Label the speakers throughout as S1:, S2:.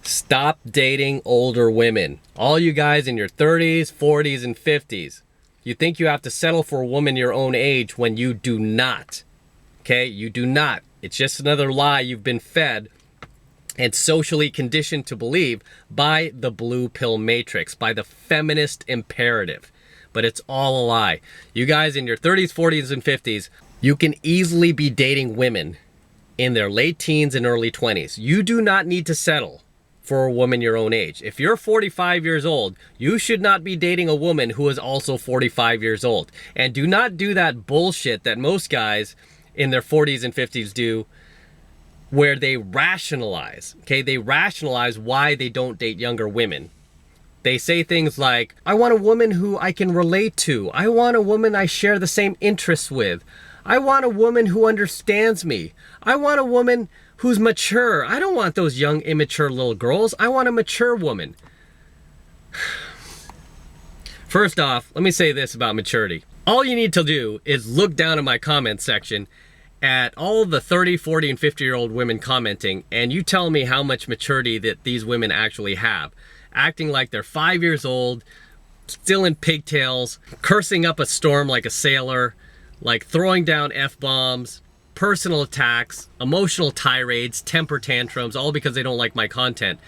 S1: Stop dating older women. All you guys in your 30s, 40s, and 50s. You think you have to settle for a woman your own age when you do not. Okay? You do not. It's just another lie you've been fed and socially conditioned to believe by the blue pill matrix, by the feminist imperative. But it's all a lie. You guys in your 30s, 40s, and 50s, you can easily be dating women in their late teens and early 20s. You do not need to settle for a woman your own age. If you're 45 years old, you should not be dating a woman who is also 45 years old. And do not do that bullshit that most guys in their 40s and 50s do, where they rationalize, okay? They rationalize why they don't date younger women. They say things like, I want a woman who I can relate to. I want a woman I share the same interests with. I want a woman who understands me. I want a woman who's mature. I don't want those young, immature little girls. I want a mature woman. First off, let me say this about maturity. All you need to do is look down in my comment section at all the 30, 40, and 50-year-old women commenting, and you tell me how much maturity that these women actually have. Acting like they're 5 years old, still in pigtails, cursing up a storm like a sailor, like throwing down F-bombs, personal attacks, emotional tirades, temper tantrums, all because they don't like my content.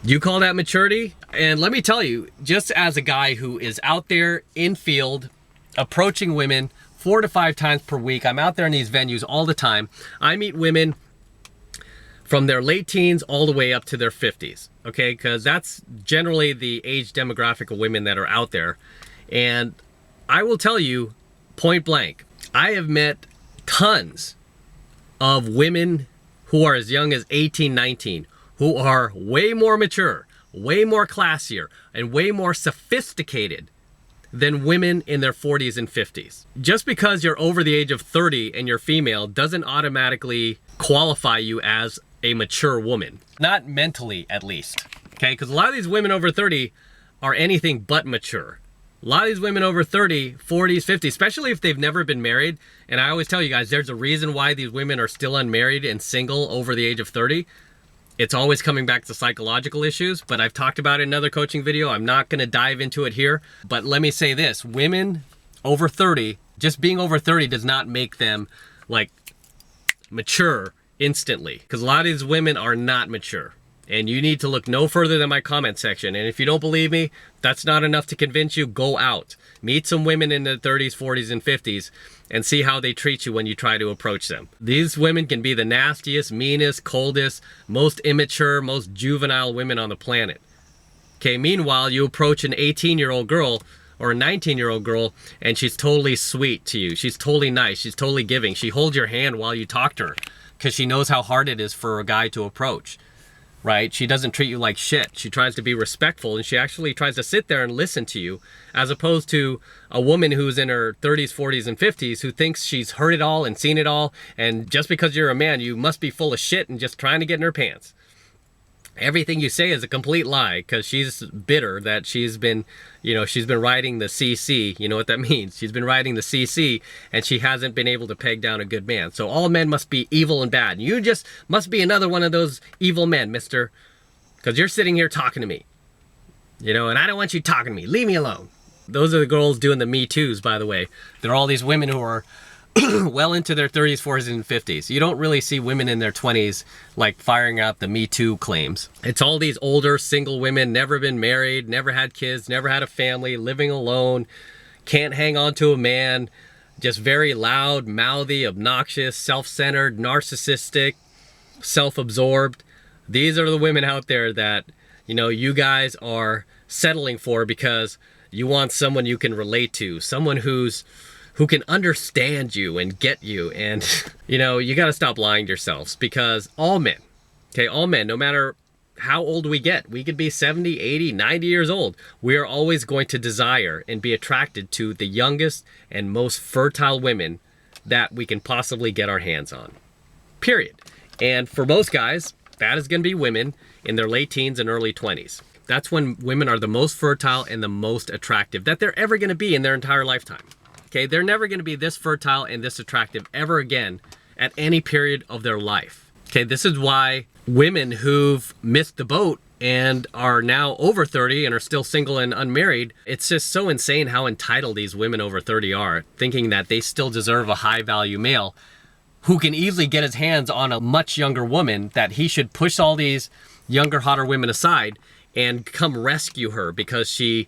S1: You call that maturity? And let me tell you, just as a guy who is out there in field, approaching women 4 to 5 times per week, I'm out there in these venues all the time. I meet women from their late teens all the way up to their 50s, okay? Because that's generally the age demographic of women that are out there. And I will tell you, point blank, I have met tons of women who are as young as 18, 19, who are way more mature, way more classier, and way more sophisticated than women in their 40s and 50s. Just because you're over the age of 30 and you're female doesn't automatically qualify you as a mature woman. Not mentally, at least. Okay, because a lot of these women over 30 are anything but mature. A lot of these women over 30, 40s, 50s, especially if they've never been married, and I always tell you guys, there's a reason why these women are still unmarried and single over the age of 30. It's always coming back to psychological issues, but I've talked about it in another coaching video. I'm not going to dive into it here, but let me say this. Women over 30, just being over 30 does not make them like mature instantly, because a lot of these women are not mature. And you need to look no further than my comment section. And if you don't believe me, that's not enough to convince you. Go out, meet some women in their 30s, 40s, and 50s, and see how they treat you when you try to approach them. These women can be the nastiest, meanest, coldest, most immature, most juvenile women on the planet. Okay, meanwhile, you approach an 18-year-old girl or a 19-year-old girl, and she's totally sweet to you. She's totally nice. She's totally giving. She holds your hand while you talk to her because she knows how hard it is for a guy to approach. Right? She doesn't treat you like shit. She tries to be respectful, and she actually tries to sit there and listen to you, as opposed to a woman who's in her 30s, 40s, and 50s who thinks she's heard it all and seen it all, and just because you're a man, you must be full of shit and just trying to get in her pants. Everything you say is a complete lie, because she's bitter that she's been riding the CC. You know what that means? She's been riding the CC, and she hasn't been able to peg down a good man. So all men must be evil and bad. You just must be another one of those evil men, mister, because you're sitting here talking to me. You know, and I don't want you talking to me. Leave me alone. Those are the girls doing the Me Too's, by the way. There are all these women who are well into their 30s, 40s, and 50s. You don't really see women in their 20s like firing out the Me Too claims. It's all these older single women, never been married, never had kids, never had a family, living alone, can't hang on to a man, just very loud, mouthy, obnoxious, self-centered, narcissistic, self-absorbed. These are the women out there that, you know, you guys are settling for because you want someone you can relate to, someone who can understand you and get you. And, you know, you got to stop lying to yourselves, because all men, okay, all men, no matter how old we get, we could be 70, 80, 90 years old, we are always going to desire and be attracted to the youngest and most fertile women that we can possibly get our hands on. Period. And for most guys, that is going to be women in their late teens and early 20s. That's when women are the most fertile and the most attractive that they're ever going to be in their entire lifetime. Okay, they're never going to be this fertile and this attractive ever again at any period of their life. Okay, this is why women who've missed the boat and are now over 30 and are still single and unmarried. It's just so insane how entitled these women over 30 are, thinking that they still deserve a high value male who can easily get his hands on a much younger woman, that he should push all these younger, hotter women aside and come rescue her because she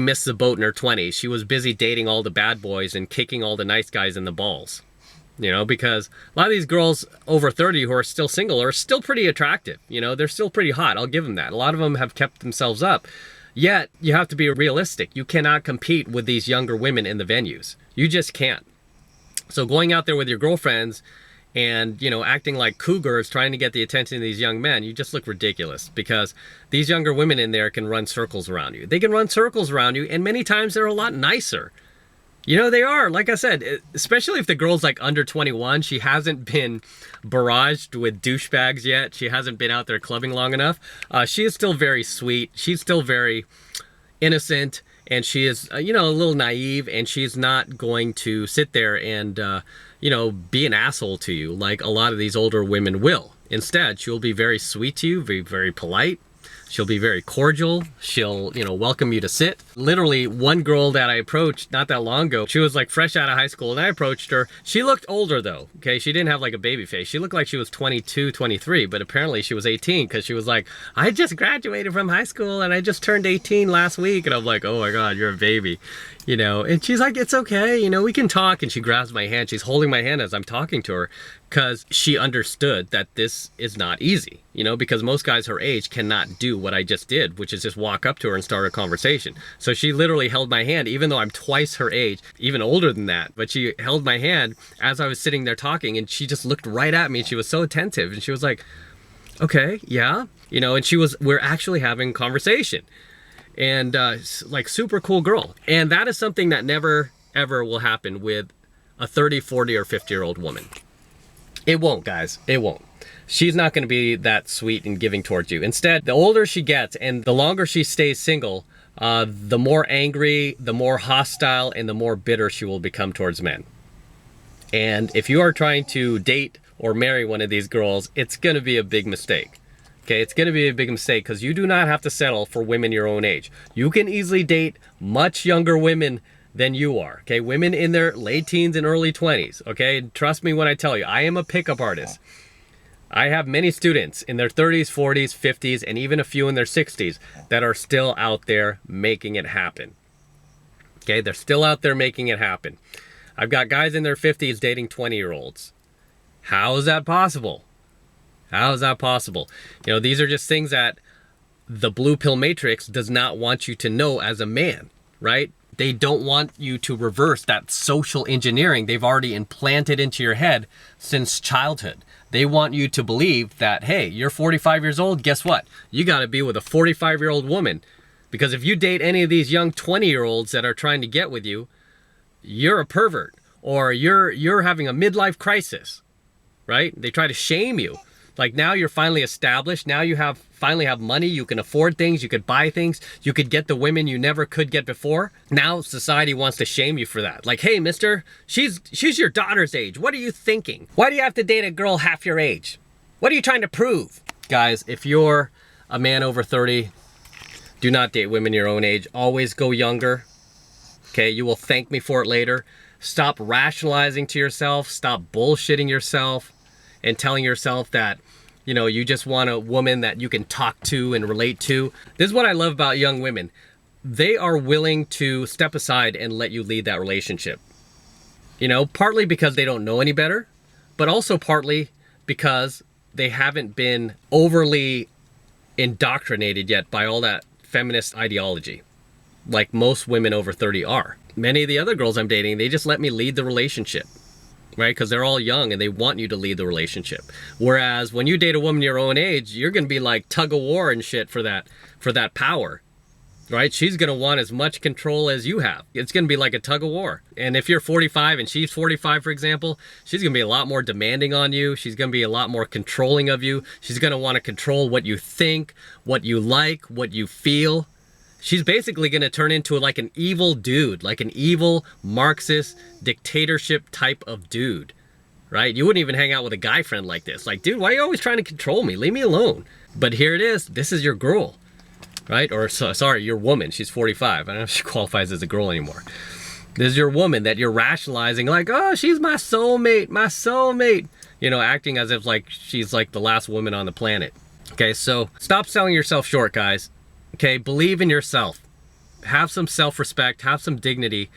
S1: missed the boat in her 20s. She was busy dating all the bad boys and kicking all the nice guys in the balls. You know, because a lot of these girls over 30 who are still single are still pretty attractive. You know, they're still pretty hot. I'll give them that. A lot of them have kept themselves up. Yet, you have to be realistic. You cannot compete with these younger women in the venues. You just can't. So going out there with your girlfriends and, you know, acting like cougars trying to get the attention of these young men, you just look ridiculous, because these younger women in there can run circles around you. They can run circles around you, and many times they're a lot nicer. You know, they are, like I said, especially if the girl's like under 21, she hasn't been barraged with douchebags yet. She hasn't been out there clubbing long enough. She is still very sweet. She's still very innocent, and she is, you know, a little naive, and she's not going to sit there and, you know, be an asshole to you like a lot of these older women will. Instead, she'll be very sweet to you, be very polite. She'll be very cordial. She'll, you know, welcome you to sit. Literally, one girl that I approached not that long ago, she was like fresh out of high school, and I approached her. She looked older though, okay? She didn't have like a baby face. She looked like she was 22, 23, but apparently she was 18, because she was like, I just graduated from high school and I just turned 18 last week. And I'm like, oh my God, you're a baby. You know, and she's like, it's okay, you know, we can talk. And she grabs my hand. She's holding my hand as I'm talking to her, because she understood that this is not easy, you know, because most guys her age cannot do what I just did, which is just walk up to her and start a conversation. So she literally held my hand, even though I'm twice her age, even older than that. But she held my hand as I was sitting there talking, and she just looked right at me. She was so attentive, and she was like, okay, yeah, you know, and we're actually having conversation. And like, super cool girl. And that is something that never, ever will happen with a 30, 40, or 50-year-old woman. It won't, guys. It won't. She's not going to be that sweet and giving towards you. Instead, the older she gets and the longer she stays single, the more angry, the more hostile, and the more bitter she will become towards men. And if you are trying to date or marry one of these girls, it's going to be a big mistake. Okay, it's going to be a big mistake, because you do not have to settle for women your own age. You can easily date much younger women than you are. Okay, women in their late teens and early 20s. Okay, trust me when I tell you, I am a pickup artist. I have many students in their 30s, 40s, 50s, and even a few in their 60s that are still out there making it happen. Okay, they're still out there making it happen. I've got guys in their 50s dating 20-year-olds. How is that possible? How is that possible? You know, these are just things that the blue pill matrix does not want you to know as a man, right? They don't want you to reverse that social engineering they've already implanted into your head since childhood. They want you to believe that, hey, you're 45 years old, guess what? You got to be with a 45-year-old woman, because if you date any of these young 20-year-olds that are trying to get with you, you're a pervert, or you're having a midlife crisis, right? They try to shame you. Like, now you're finally established. Now you finally have money. You can afford things. You could buy things. You could get the women you never could get before. Now society wants to shame you for that. Like, hey, mister, she's your daughter's age. What are you thinking? Why do you have to date a girl half your age? What are you trying to prove? Guys, if you're a man over 30, do not date women your own age. Always go younger. Okay, you will thank me for it later. Stop rationalizing to yourself. Stop bullshitting yourself and telling yourself that, you know, you just want a woman that you can talk to and relate to. This is what I love about young women. They are willing to step aside and let you lead that relationship. You know, partly because they don't know any better, but also partly because they haven't been overly indoctrinated yet by all that feminist ideology, like most women over 30 are. Many of the other girls I'm dating, they just let me lead the relationship. Right? Because they're all young and they want you to lead the relationship. Whereas when you date a woman your own age, you're going to be like tug of war and shit for that power. Right? She's going to want as much control as you have. It's going to be like a tug of war. And if you're 45 and she's 45, for example, she's going to be a lot more demanding on you. She's going to be a lot more controlling of you. She's going to want to control what you think, what you like, what you feel. She's basically going to turn into like an evil dude, like an evil Marxist dictatorship type of dude, right? You wouldn't even hang out with a guy friend like this. Like, dude, why are you always trying to control me? Leave me alone. But here it is. This is your girl, right? Or sorry, your woman. She's 45. I don't know if she qualifies as a girl anymore. This is your woman that you're rationalizing like, oh, she's my soulmate, my soulmate. You know, acting as if like she's like the last woman on the planet. Okay, so stop selling yourself short, guys. Okay, believe in yourself. Have some self-respect, have some dignity,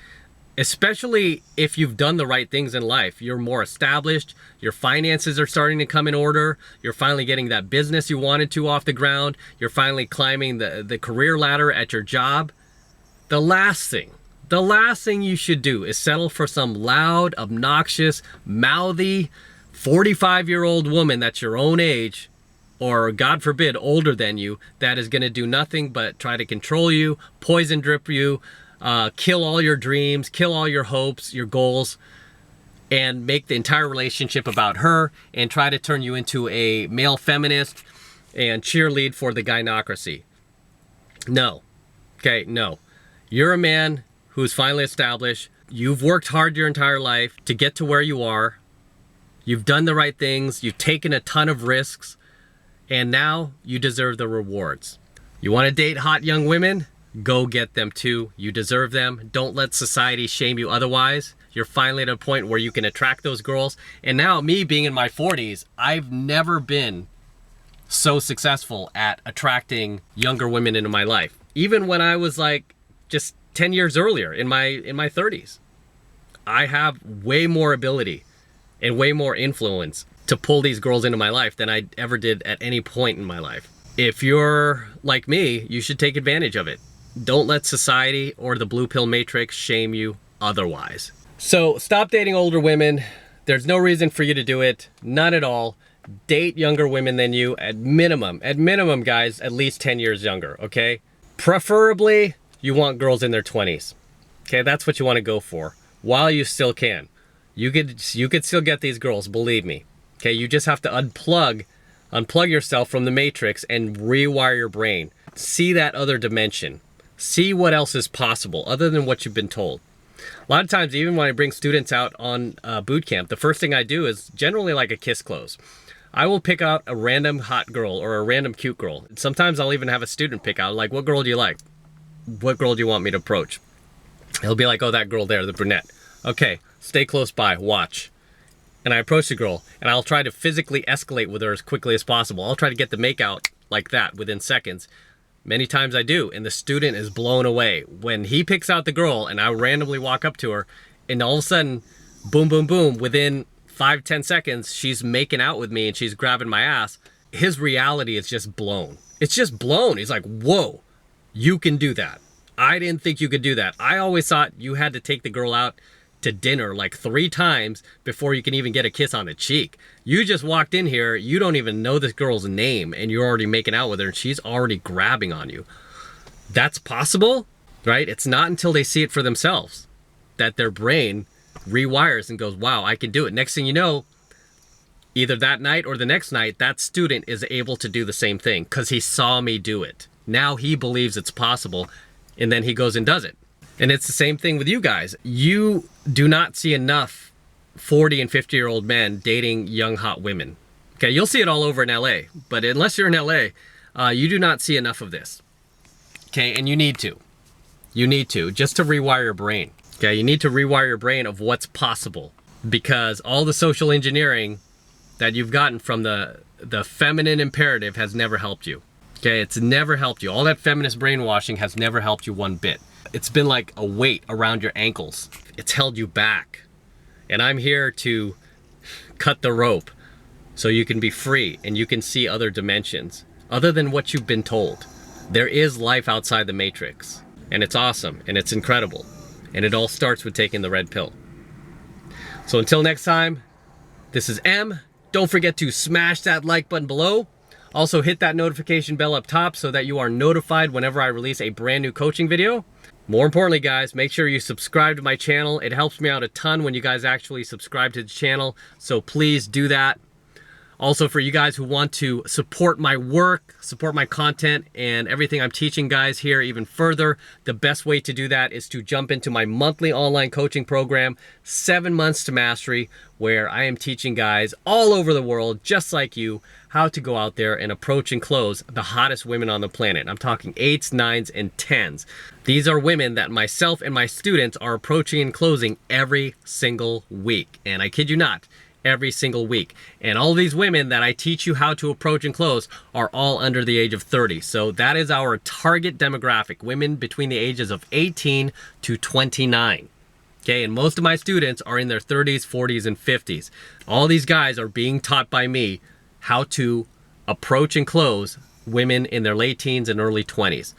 S1: especially if you've done the right things in life. You're more established, your finances are starting to come in order, you're finally getting that business you wanted to off the ground, you're finally climbing the career ladder at your job. The last thing you should do is settle for some loud, obnoxious, mouthy, 45-year-old woman that's your own age, or God forbid, older than you, that is gonna do nothing but try to control you, poison drip you, kill all your dreams, kill all your hopes, your goals, and make the entire relationship about her and try to turn you into a male feminist and cheerlead for the gynocracy. No. Okay, no. You're a man who's finally established. You've worked hard your entire life to get to where you are. You've done the right things. You've taken a ton of risks. And now you deserve the rewards. You want to date hot young women? Go get them too. You deserve them. Don't let society shame you otherwise. You're finally at a point where you can attract those girls. And now, me being in my 40s, I've never been so successful at attracting younger women into my life. Even when I was like just 10 years earlier in my 30s. I have way more ability and way more influence to pull these girls into my life than I ever did at any point in my life. If you're like me, you should take advantage of it. Don't let society or the blue pill matrix shame you otherwise. So stop dating older women. There's no reason for you to do it. None at all. Date younger women than you at minimum, guys, at least 10 years younger, okay? Preferably, you want girls in their 20s. Okay, that's what you want to go for while you still can. You could still get these girls, believe me. Okay, you just have to unplug yourself from the matrix and rewire your brain. See that other dimension. See what else is possible other than what you've been told. A lot of times, even when I bring students out on boot camp, the first thing I do is generally like a kiss close. I will pick out a random hot girl or a random cute girl. Sometimes I'll even have a student pick out, like, what girl do you like? What girl do you want me to approach? He'll be like, oh, that girl there, the brunette. Okay, stay close by, watch. And I approach the girl, and I'll try to physically escalate with her as quickly as possible. I'll try to get the make out like that within seconds. Many times I do, and the student is blown away. When he picks out the girl, and I randomly walk up to her, and all of a sudden, boom, boom, boom, within 5-10 seconds, she's making out with me, and she's grabbing my ass. His reality is just blown. It's just blown. He's like, whoa, you can do that. I didn't think you could do that. I always thought you had to take the girl out to dinner like 3 times before you can even get a kiss on the cheek. You just walked in here, you don't even know this girl's name, and you're already making out with her, and she's already grabbing on you. That's possible, right? It's not until they see it for themselves that their brain rewires and goes, wow, I can do it. Next thing you know, either that night or the next night, that student is able to do the same thing because he saw me do it. Now he believes it's possible, and then he goes and does it. And it's the same thing with you guys. You do not see enough 40 and 50-year-old men dating young, hot women. Okay, you'll see it all over in LA, but unless you're in LA, you do not see enough of this. Okay, and you need to. You need to, just to rewire your brain. Okay, you need to rewire your brain of what's possible, because all the social engineering that you've gotten from the feminine imperative has never helped you. Okay, it's never helped you. All that feminist brainwashing has never helped you one bit. It's been like a weight around your ankles. It's held you back. And I'm here to cut the rope so you can be free and you can see other dimensions other than what you've been told. There is life outside the matrix, and it's awesome and it's incredible. And it all starts with taking the red pill. So until next time, this is M. Don't forget to smash that like button below. Also hit that notification bell up top so that you are notified whenever I release a brand new coaching video. More importantly, guys, make sure you subscribe to my channel. It helps me out a ton when you guys actually subscribe to the channel, so please do that. Also, for you guys who want to support my work, support my content, and everything I'm teaching guys here even further, the best way to do that is to jump into my monthly online coaching program, 7 Months to Mastery, where I am teaching guys all over the world, just like you, how to go out there and approach and close the hottest women on the planet. I'm talking 8s, 9s, and 10s. These are women that myself and my students are approaching and closing every single week. And I kid you not, every single week. And all these women that I teach you how to approach and close are all under the age of 30. So that is our target demographic, women between the ages of 18 to 29. Okay, and most of my students are in their 30s, 40s, and 50s. All these guys are being taught by me how to approach and close women in their late teens and early 20s.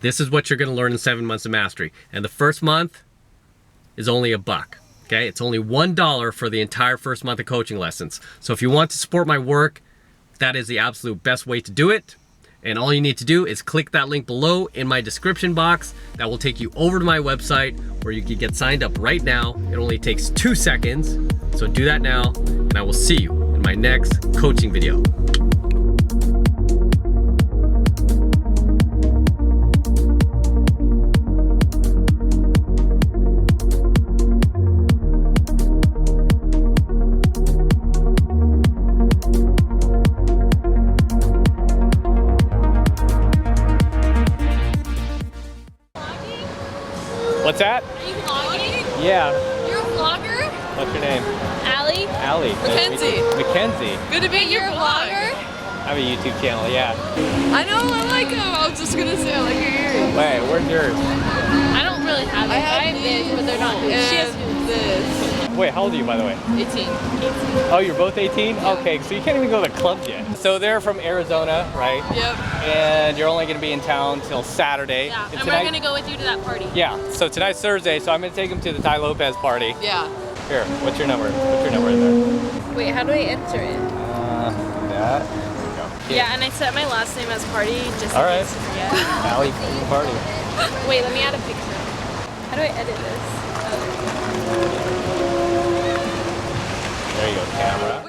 S1: This is what you're gonna learn in 7 Months of Mastery. And the first month is only $1. Okay, it's only $1 for the entire first month of coaching lessons. So if you want to support my work, that is the absolute best way to do it. And all you need to do is click that link below in my description box. That will take you over to my website where you can get signed up right now. It only takes 2 seconds. So do that now, and I will see you in my next coaching video. What's that?
S2: Are you vlogging?
S1: Yeah.
S2: You're a vlogger?
S1: What's your name?
S2: Allie.
S1: Allie.
S2: Mackenzie.
S1: Mackenzie.
S2: Good to meet you. You're a vlogger?
S1: I have a YouTube channel, yeah.
S2: I know, I like them. I was just gonna say I like your earrings.
S1: Wait, where's yours?
S2: I don't really have it. I have this, but they're not this. She has this.
S1: Wait, how old are you, by the way?
S2: 18.
S1: Oh, you're both 18? Okay, so you can't even go to clubs yet. So they're from Arizona, right?
S2: Yep.
S1: And you're only going to be in town till Saturday.
S2: Yeah, and we're gonna go with you to that party.
S1: Yeah, so tonight's Thursday, so I'm going to take them to the Ty Lopez party.
S2: Yeah.
S1: Here, what's your number? Put your number in there.
S2: Wait, how do I enter it?
S1: That. There we go.
S2: Yeah, and I set my last name as Party just
S1: All
S2: in
S1: right.
S2: case to forget.
S1: Allie, party.
S2: Wait, let me add a picture. How do I edit this?
S1: There you go, camera.